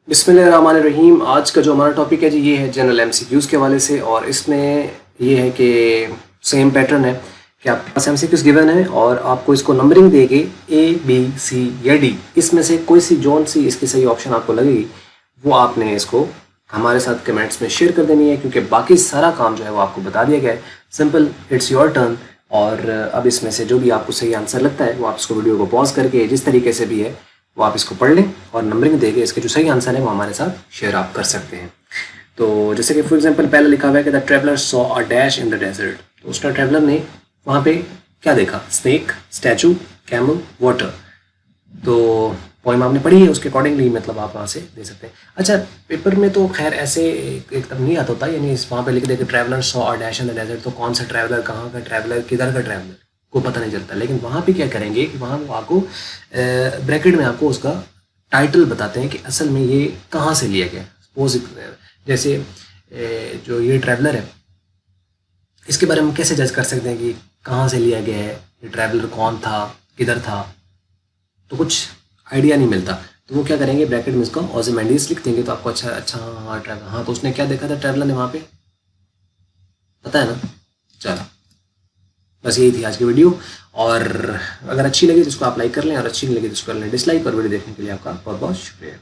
बिस्मिल्लाहिर्रहमानिर्रहीम। आज का जो हमारा टॉपिक है जी ये है जनरल एमसीक्यूज़ के हवाले से। और इसमें ये है कि सेम पैटर्न है कि आपके पास एमसीक्यूज़ गिवन है और आपको इसको नंबरिंग देके ए बी सी या डी इसमें से कोई सी जोन सी इसकी सही ऑप्शन आपको लगेगी वो आपने इसको हमारे साथ कमेंट्स में शेयर कर देनी है, क्योंकि बाकी सारा काम जो है वो आपको बता दिया गया है। Simple, it's your turn. और अब इसमें से जो भी आपको सही आंसर लगता है वो आप इसको वीडियो को पॉज करके जिस तरीके से भी है वो आप इसको पढ़ लें और नंबरिंग देके इसके जो सही आंसर है वो हमारे साथ शेयर आप कर सकते हैं। तो जैसे कि फॉर एग्जांपल पहले लिखा हुआ है कि the traveller saw a dash in the desert. तो उसका ट्रैवलर ने वहाँ पे क्या देखा? Snake, statue, camel, water. तो पोइम आपने पढ़ी है, उसके अकॉर्डिंगली मतलब आप वहाँ से दे सकते हैं। अच्छा, पेपर में तो खैर ऐसे एकदम नहीं आता होता, यानी वहाँ पे लिख दे कि traveller saw a dash in the desert, तो कौन सा ट्रैवलर, कहाँ का ट्रैवलर, किधर का ट्रैवलर को पता नहीं चलता। लेकिन वहाँ पे क्या करेंगे कि वहाँ वो आपको ब्रैकेट में आपको उसका टाइटल बताते हैं कि असल में ये कहाँ से लिया गया। सपोज जैसे जो ये ट्रैवलर है इसके बारे में कैसे जज कर सकते हैं कि कहाँ से लिया गया है, ये ट्रैवलर कौन था, किधर था, तो कुछ आइडिया नहीं मिलता। तो वो क्या करेंगे, ब्रैकेट में इसको ओzymandias लिख देंगे तो आपको अच्छा अच्छा हाँ ट्रैवलर, हाँ तो उसने क्या देखा था ट्रैवलर ने वहाँ पे, पता है ना। चलो, बस यही थी आज की वीडियो। और अगर अच्छी लगी तो इसको आप लाइक कर लें और अच्छी नहीं लगी तो इसको कर लें डिसलाइक। और वीडियो देखने के लिए आपका बहुत बहुत शुक्रिया।